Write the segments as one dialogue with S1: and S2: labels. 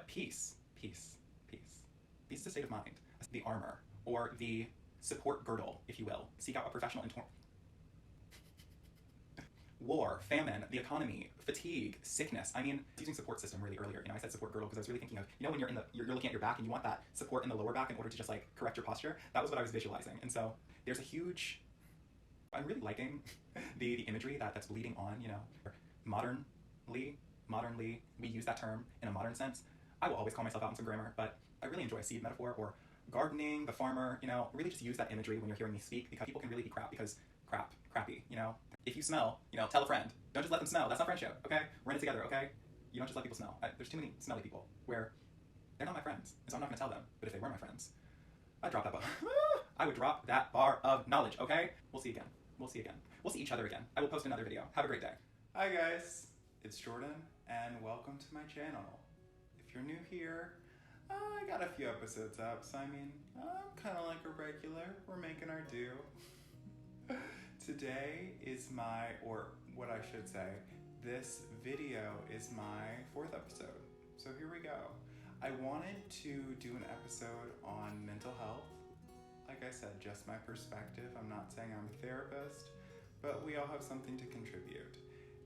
S1: peace, peace, peace. Peace is a state of mind. The armor, or the support girdle, if you will. Seek out a professional in war, famine, the economy, fatigue, sickness. I mean, using support system really earlier. I said support girdle because I was really thinking of, when you're you're looking at your back and you want that support in the lower back in order to just like correct your posture. That was what I was visualizing. And so there's a huge, I'm really liking the imagery that's bleeding on, modernly, we use that term in a modern sense. I will always call myself out in some grammar, but I really enjoy a seed metaphor or gardening, the farmer, really just use that imagery when you're hearing me speak, because people can really be crappy, If you smell, tell a friend. Don't just let them smell. That's not friendship, okay? We're in it together, okay? You don't just let people smell. There's too many smelly people where they're not my friends, and so I'm not gonna tell them. But if they were my friends, I'd drop that bar. I would drop that bar of knowledge, okay? We'll see again. We'll see again. We'll see each other again. I will post another video. Have a great day. Hi guys, it's Jordan, and welcome to my channel. If you're new here, I got a few episodes up, so I'm kind of like a regular. We're making our due. Today is what I should say, this video is my 4th episode. So here we go. I wanted to do an episode on mental health. Like I said, just my perspective. I'm not saying I'm a therapist, but we all have something to contribute.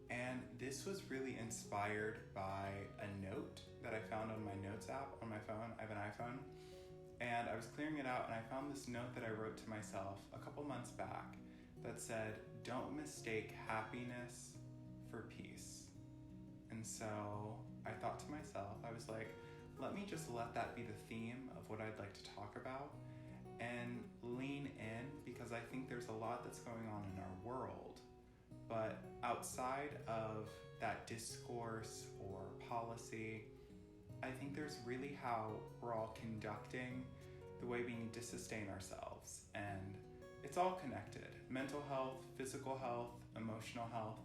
S1: And this was really inspired by a note that I found on my notes app on my phone. I have an iPhone. And I was clearing it out and I found this note that I wrote to myself a couple months back that said, "Don't mistake happiness for peace." And so I thought to myself, I was like, let me just let that be the theme of what I'd like to talk about and lean in, because I think there's a lot that's going on in our world. But outside of that discourse or policy, I think there's really how we're all conducting the way we need to sustain ourselves. And it's all connected. Mental health, physical health, emotional health,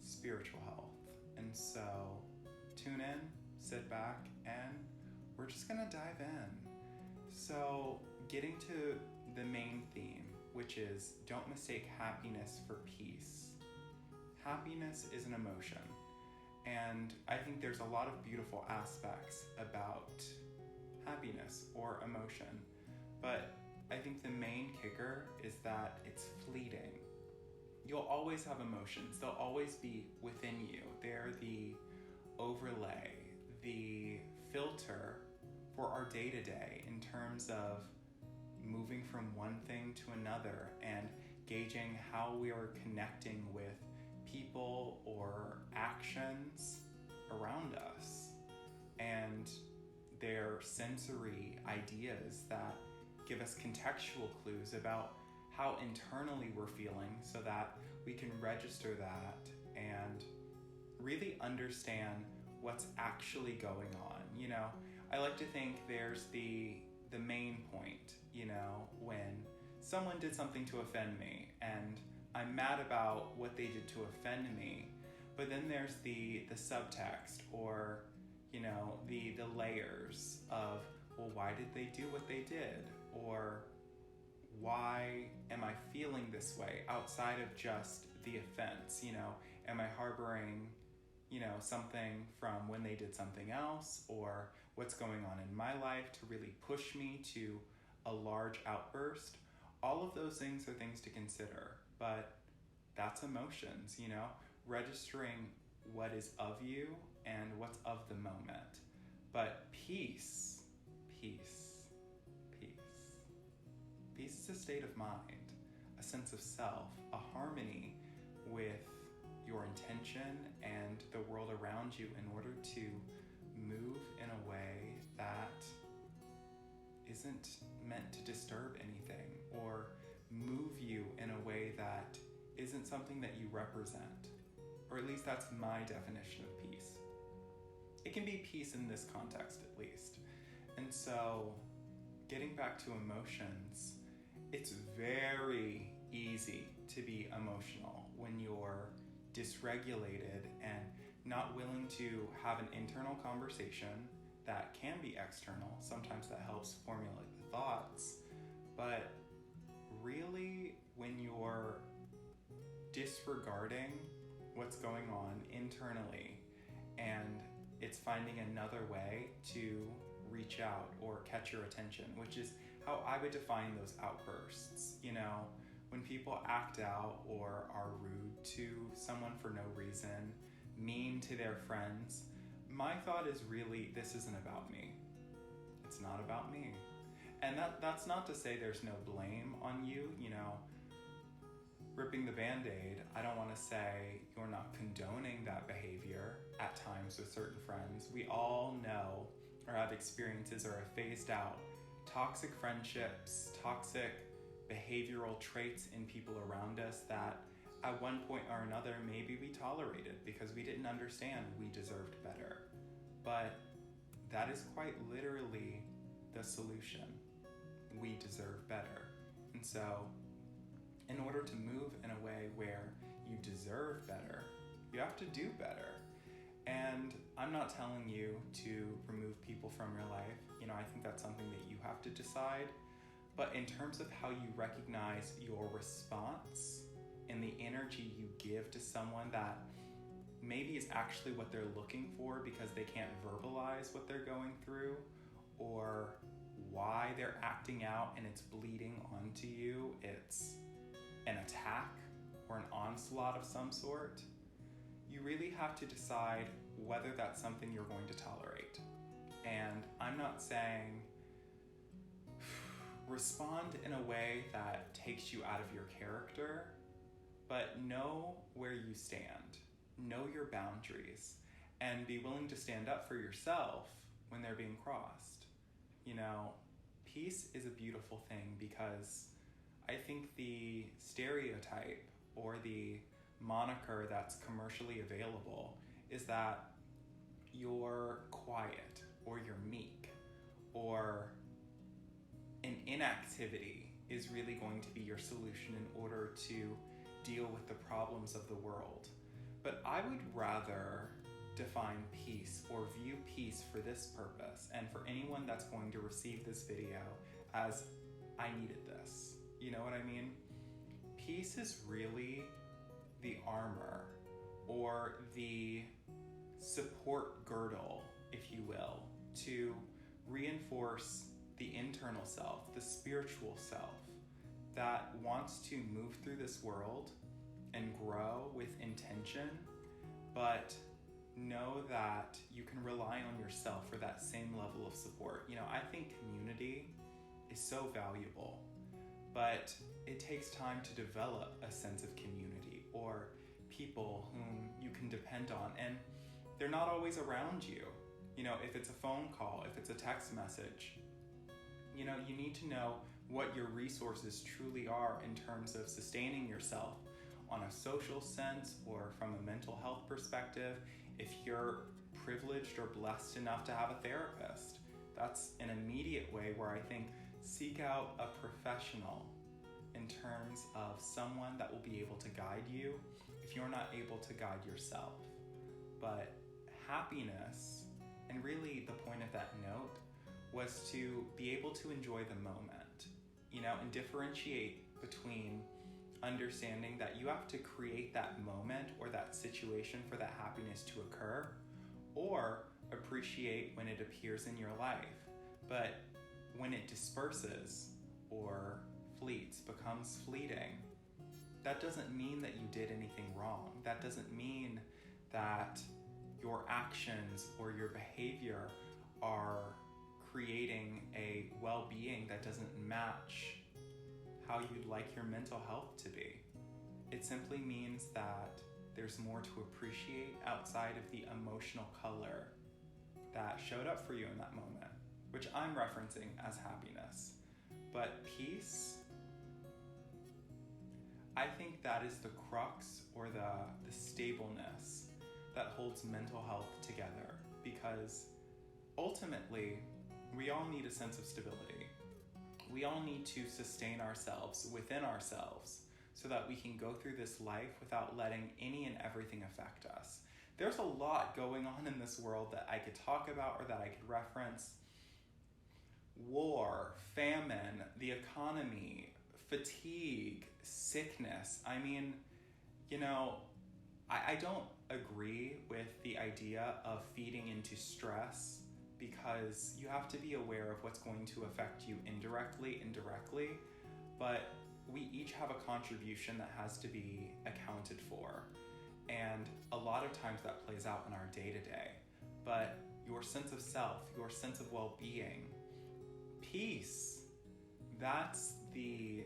S1: spiritual health. And so tune in, sit back, and we're just gonna dive in. So getting to the main theme, which is don't mistake happiness for peace. Happiness is an emotion. And I think there's a lot of beautiful aspects about happiness or emotion. But I think the main kicker is that it's fleeting. You'll always have emotions. They'll always be within you. They're the overlay, the filter for our day-to-day in terms of moving from one thing to another and gauging how we are connecting with people or actions around us, and their sensory ideas that give us contextual clues about how internally we're feeling so that we can register that and really understand what's actually going on. I like to think there's the main point, when someone did something to offend me and I'm mad about what they did to offend me, but then there's the subtext or, the layers of, well, why did they do what they did? Or why am I feeling this way outside of just the offense? Am I harboring, something from when they did something else, or what's going on in my life to really push me to a large outburst? All of those things are things to consider, but that's emotions, registering what is of you and what's of the moment. But peace is a state of mind, a sense of self, a harmony with your intention and the world around you in order to move in a way that isn't meant to disturb anything or move you in a way that isn't something that you represent. Or at least that's my definition of peace. It can be peace in this context at least. And so getting back to emotions, it's very easy to be emotional when you're dysregulated and not willing to have an internal conversation that can be external. Sometimes that helps formulate the thoughts. But really, when you're disregarding what's going on internally and it's finding another way to reach out or catch your attention, which is how I would define those outbursts. You know, when people act out or are rude to someone for no reason, mean to their friends, my thought is really, this isn't about me. It's not about me. And that's not to say there's no blame on you, you know, ripping the Band-Aid. I don't want to say you're not condoning that behavior at times with certain friends. We all know or have experiences or have phased out toxic friendships, toxic behavioral traits in people around us that at one point or another maybe we tolerated because we didn't understand we deserved better. But that is quite literally the solution. We deserve better. And so in order to move in a way where you deserve better, you have to do better. And I'm not telling you to remove people from your life. You know, I think that's something that you have to decide. But in terms of how you recognize your response and the energy you give to someone that maybe is actually what they're looking for because they can't verbalize what they're going through or why they're acting out and it's bleeding onto you, it's an attack or an onslaught of some sort, you really have to decide whether that's something you're going to tolerate. And I'm not saying respond in a way that takes you out of your character, but know where you stand, know your boundaries, and be willing to stand up for yourself when they're being crossed. You know, peace is a beautiful thing because I think the stereotype or the moniker that's commercially available is that you're quiet or you're meek or an inactivity is really going to be your solution in order to deal with the problems of the world. But I would rather define peace or view peace for this purpose and for anyone that's going to receive this video as I needed this. You know what I mean? Peace is really the armor or the support girdle, if you will, to reinforce the internal self, the spiritual self that wants to move through this world and grow with intention, but know that you can rely on yourself for that same level of support. You know, I think community is so valuable, but it takes time to develop a sense of community or people whom you can depend on, and they're not always around you. You know, if it's a phone call, if it's a text message, you know, you need to know what your resources truly are in terms of sustaining yourself on a social sense or from a mental health perspective. If you're privileged or blessed enough to have a therapist, that's an immediate way where I think seek out a professional in terms of someone that will be able to guide you if you're not able to guide yourself. But happiness, and really the point of that note, was to be able to enjoy the moment, you know, and differentiate between understanding that you have to create that moment or that situation for that happiness to occur, or appreciate when it appears in your life. But when it disperses or fleets, becomes fleeting, that doesn't mean that you did anything wrong. That doesn't mean that your actions or your behavior are creating a well-being that doesn't match how you'd like your mental health to be. It simply means that there's more to appreciate outside of the emotional color that showed up for you in that moment, which I'm referencing as happiness. But peace, I think that is the crux or the stableness that holds mental health together, because ultimately we all need a sense of stability. We all need to sustain ourselves within ourselves so that we can go through this life without letting any and everything affect us. There's a lot going on in this world that I could talk about or that I could reference. War, famine, the economy, fatigue, sickness. I mean, you know, I don't agree with the idea of feeding into stress because you have to be aware of what's going to affect you indirectly, but we each have a contribution that has to be accounted for. And a lot of times that plays out in our day-to-day. But your sense of self, your sense of well-being, peace, that's the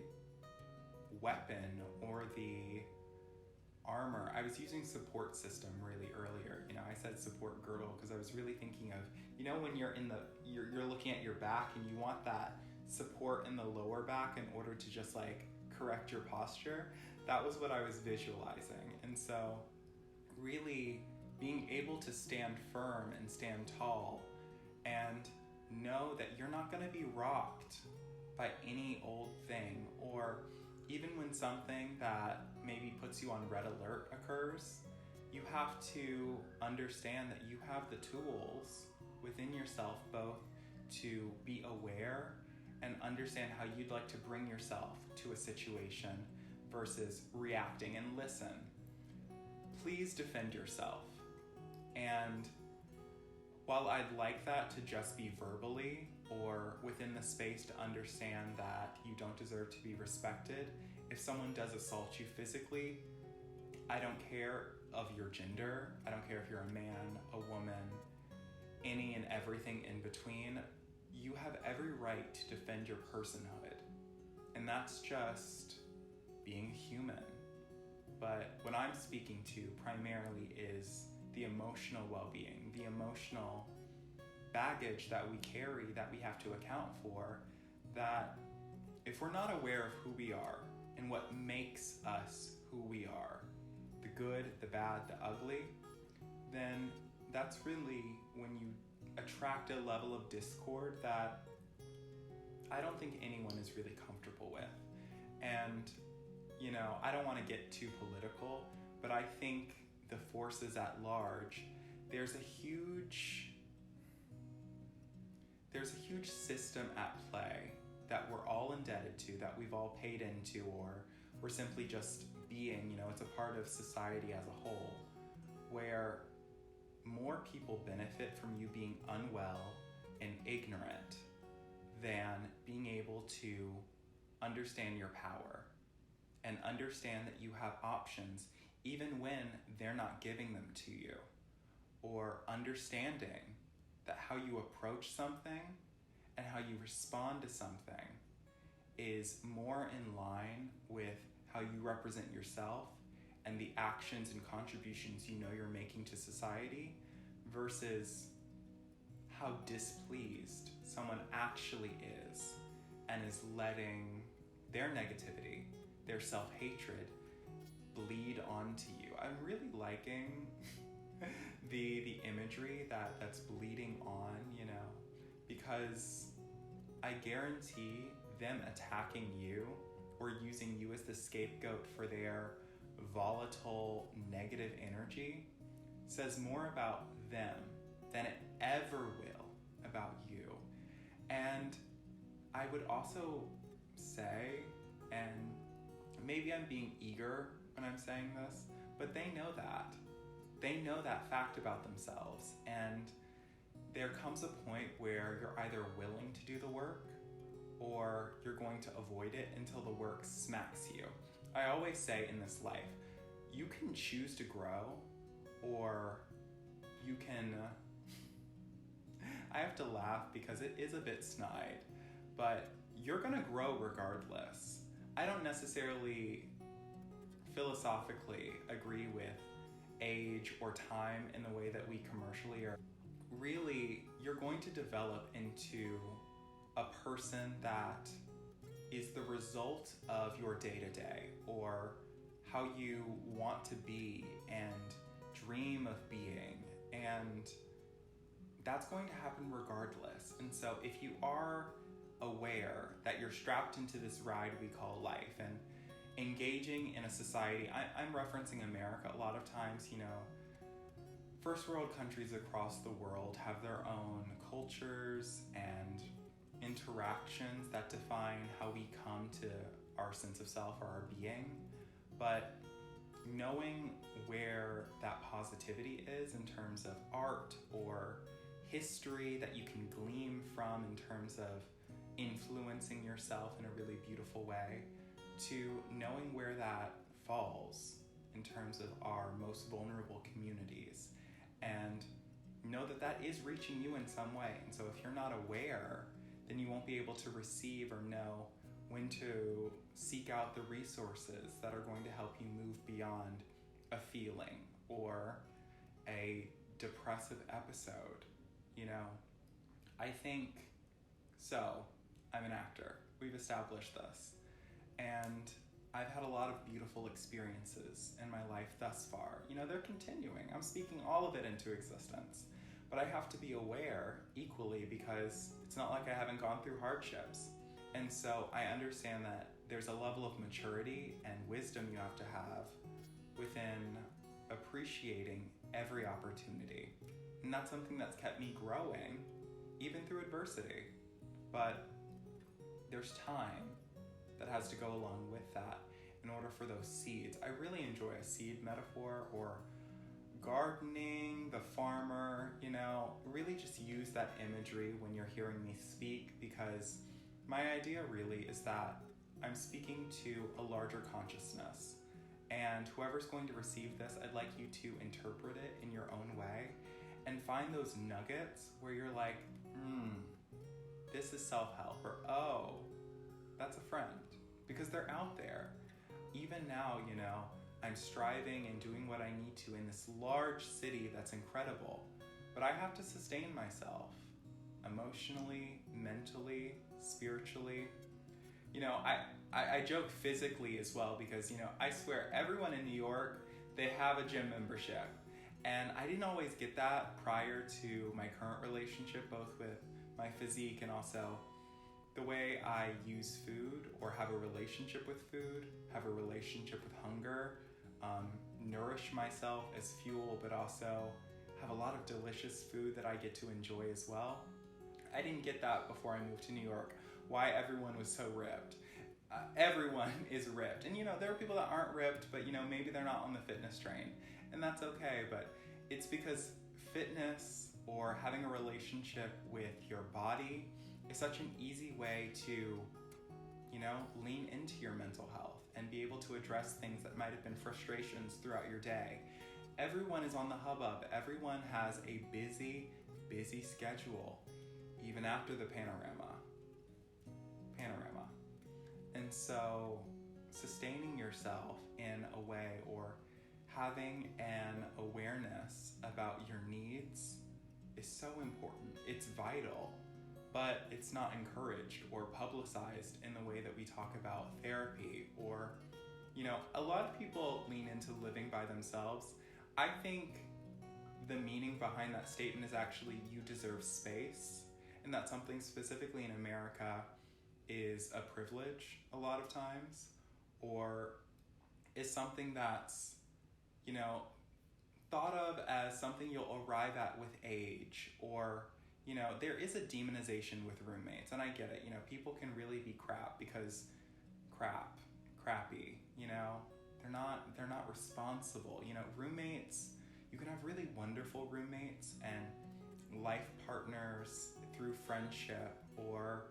S1: weapon or the armor. I was using support system really earlier. I said support girdle because I was really thinking of, when you're you're looking at your back and you want that support in the lower back in order to just correct your posture. That was what I was visualizing. And so really being able to stand firm and stand tall and know that you're not going to be rocked by any old thing, or even when something that maybe puts you on red alert occurs, you have to understand that you have the tools within yourself both to be aware and understand how you'd like to bring yourself to a situation versus reacting, and listen. Please defend yourself. And while I'd like that to just be verbally or within the space to understand that you don't deserve to be respected, if someone does assault you physically, I don't care of your gender, I don't care if you're a man, a woman, any and everything in between, you have every right to defend your personhood. And that's just being human. But what I'm speaking to primarily is the emotional well-being, the emotional baggage that we carry that we have to account for, that if we're not aware of who we are and what makes us who we are, the good, the bad, the ugly, then that's really when you attract a level of discord that I don't think anyone is really comfortable with. And, I don't want to get too political, but I think the forces at large, there's a huge system at play that we're all indebted to, that we've all paid into, or we're simply just being, it's a part of society as a whole, where more people benefit from you being unwell and ignorant than being able to understand your power and understand that you have options even when they're not giving them to you, or understanding that how you approach something and how you respond to something is more in line with how you represent yourself and the actions and contributions you're making to society, versus how displeased someone actually is and is letting their negativity, their self-hatred bleed onto you. I'm really liking the imagery that's bleeding on, because I guarantee them attacking you or using you as the scapegoat for their volatile negative energy says more about them than it ever will about you. And I would also say, and maybe I'm being eager when I'm saying this, but they know that. They know that fact about themselves. And there comes a point where you're either willing to do the work or you're going to avoid it until the work smacks you. I always say in this life, you can choose to grow, or you can... I have to laugh because it is a bit snide, but you're gonna grow regardless. I don't necessarily philosophically agree with age or time in the way that we commercially are. Really, you're going to develop into a person that is the result of your day-to-day, or how you want to be and dream of being, and that's going to happen regardless. And so if you are aware that you're strapped into this ride we call life and engaging in a society, I'm referencing America a lot of times, first world countries across the world have their own cultures and interactions that define how we come to our sense of self or our being. But knowing where that positivity is in terms of art or history that you can glean from in terms of influencing yourself in a really beautiful way, to knowing where that falls in terms of our most vulnerable communities, and know that that is reaching you in some way. And so if you're not aware, then you won't be able to receive or know when to seek out the resources that are going to help you move beyond a feeling or a depressive episode. I think, so I'm an actor. We've established this. And I've had a lot of beautiful experiences in my life thus far. They're continuing. I'm speaking all of it into existence. But I have to be aware equally, because it's not like I haven't gone through hardships. And so I understand that there's a level of maturity and wisdom you have to have within appreciating every opportunity. And that's something that's kept me growing, even through adversity. But there's time that has to go along with that in order for those seeds. I really enjoy a seed metaphor, or gardening, the farmer, really just use that imagery when you're hearing me speak, because my idea really is that I'm speaking to a larger consciousness, and whoever's going to receive this, I'd like you to interpret it in your own way and find those nuggets where you're like, this is self-help, or oh, that's a friend, because they're out there. Even now, I'm striving and doing what I need to in this large city that's incredible, but I have to sustain myself emotionally, mentally, spiritually. I joke physically as well, because, I swear everyone in New York, they have a gym membership. And I didn't always get that prior to my current relationship, both with my physique and also the way I use food, or have a relationship with food, have a relationship with hunger, nourish myself as fuel, but also have a lot of delicious food that I get to enjoy as well. I didn't get that before I moved to New York, why everyone was so ripped. Everyone is ripped. And there are people that aren't ripped, but maybe they're not on the fitness train. And that's okay, but it's because fitness or having a relationship with your body is such an easy way to, lean into your mental health and be able to address things that might have been frustrations throughout your day. Everyone is on the hubbub. Everyone has a busy, busy schedule, even after the panorama. And so sustaining yourself in a way, or having an awareness about your needs, is so important. It's vital, but it's not encouraged or publicized in the way that we talk about therapy, or, a lot of people lean into living by themselves. I think the meaning behind that statement is actually you deserve space, and that's something specifically in America is a privilege a lot of times, or is something that's, thought of as something you'll arrive at with age, or, there is a demonization with roommates, and I get it. People can really be crappy, they're not responsible. Roommates, you can have really wonderful roommates and life partners through friendship, or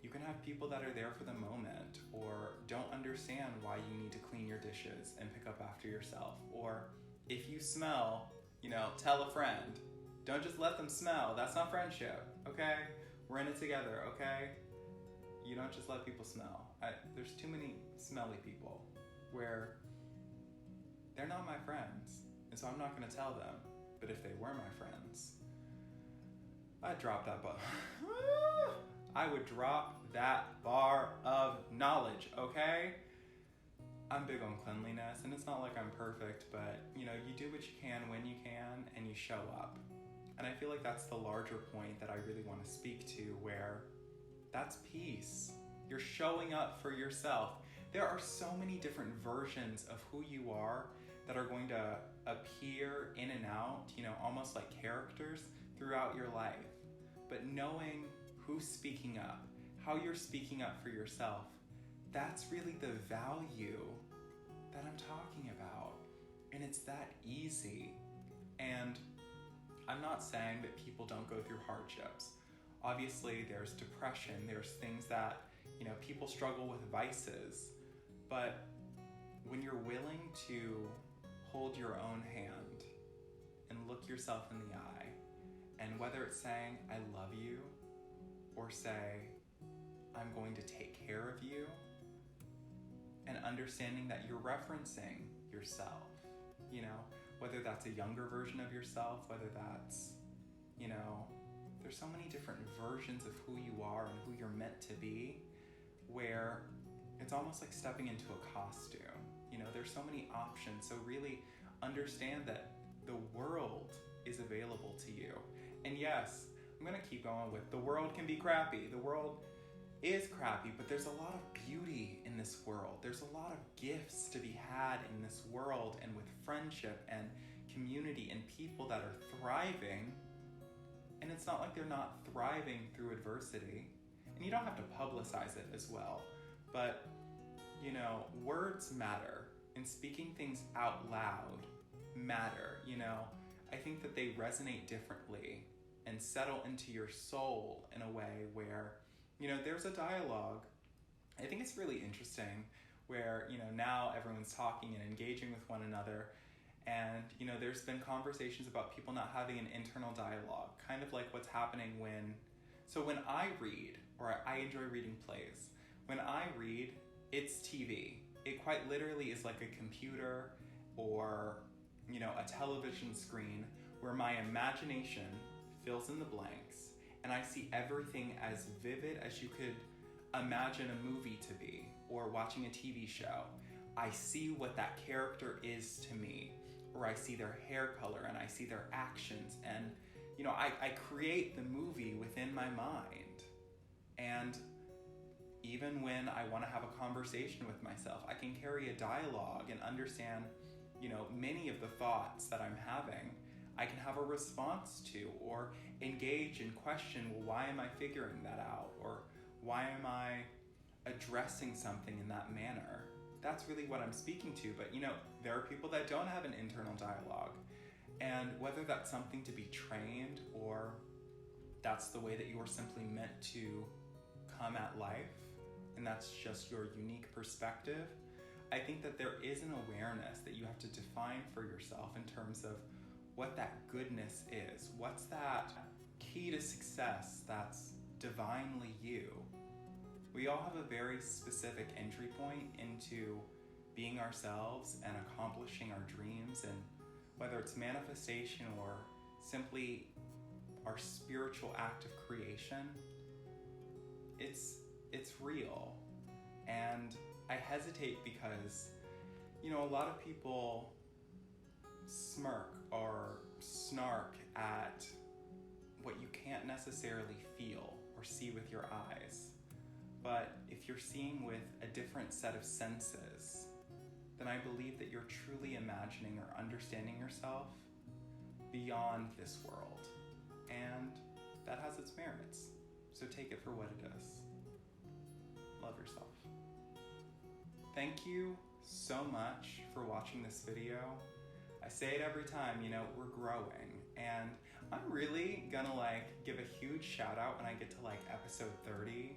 S1: you can have people that are there for the moment, or don't understand why you need to clean your dishes and pick up after yourself. Or if you smell, tell a friend. Don't just let them smell. That's not friendship, okay? We're in it together, okay? You don't just let people smell. There's too many smelly people where they're not my friends, and so I'm not going to tell them. But if they were my friends, I'd drop that bar. I would drop that bar of knowledge, okay? I'm big on cleanliness, and it's not like I'm perfect, but, you do what you can when you can, and you show up. And I feel like that's the larger point that I really want to speak to, where that's peace. You're showing up for yourself. There are so many different versions of who you are that are going to appear in and out, almost like characters throughout your life. But knowing who's speaking up, how you're speaking up for yourself, that's really the value that I'm talking about. And it's that easy. And I'm not saying that people don't go through hardships. Obviously, there's depression, there's things that, people struggle with vices. But when you're willing to hold your own hand and look yourself in the eye, and whether it's saying, I love you, or say, I'm going to take care of you, and understanding that you're referencing yourself, whether that's a younger version of yourself, whether that's, there's so many different versions of who you are and who you're meant to be, where it's almost like stepping into a costume. There's so many options. So really understand that the world is available to you. And yes, I'm going to keep going with the world can be crappy. The world is crappy, but there's a lot of beauty in this world. There's a lot of gifts to be had in this world, and with friendship and community and people that are thriving. And it's not like they're not thriving through adversity. And you don't have to publicize it as well. But, words matter, and speaking things out loud matter. I think that they resonate differently and settle into your soul in a way where, there's a dialogue. I think it's really interesting where, now everyone's talking and engaging with one another. And, there's been conversations about people not having an internal dialogue, kind of like what's happening when I read, or I enjoy reading plays. When I read, it's TV. It quite literally is like a computer or, a television screen where my imagination fills in the blanks, and I see everything as vivid as you could imagine a movie to be, or watching a TV show. I see what that character is to me, or I see their hair color and I see their actions, and I create the movie within my mind. And even when I want to have a conversation with myself, I can carry a dialogue and understand, many of the thoughts that I'm having. I can have a response to, or engage and question, well, why am I figuring that out? Or why am I addressing something in that manner? That's really what I'm speaking to. But, there are people that don't have an internal dialogue. And whether that's something to be trained, or that's the way that you are simply meant to come at life, and that's just your unique perspective, I think that there is an awareness that you have to define for yourself in terms of what that goodness is. What's that key to success that's divinely you? We all have a very specific entry point into being ourselves and accomplishing our dreams, and whether it's manifestation or simply our spiritual act of creation, it's real. And I hesitate because, a lot of people smirk or snark at what you can't necessarily feel or see with your eyes. But if you're seeing with a different set of senses, then I believe that you're truly imagining or understanding yourself beyond this world. And that has its merits. So take it for what it is. Love yourself. Thank you so much for watching this video. I say it every time, we're growing. And I'm really gonna give a huge shout out when I get to episode 30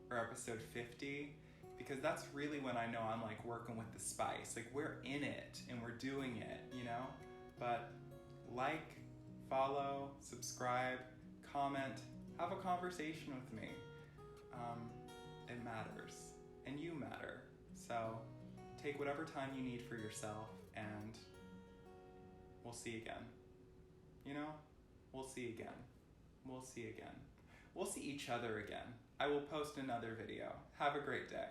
S1: or episode 50, because that's really when I know I'm working with the spice. We're in it and we're doing it, But follow, subscribe, comment, have a conversation with me. It matters, and you matter. So take whatever time you need for yourself, and we'll see again. We'll see again. We'll see again. We'll see each other again. I will post another video. Have a great day.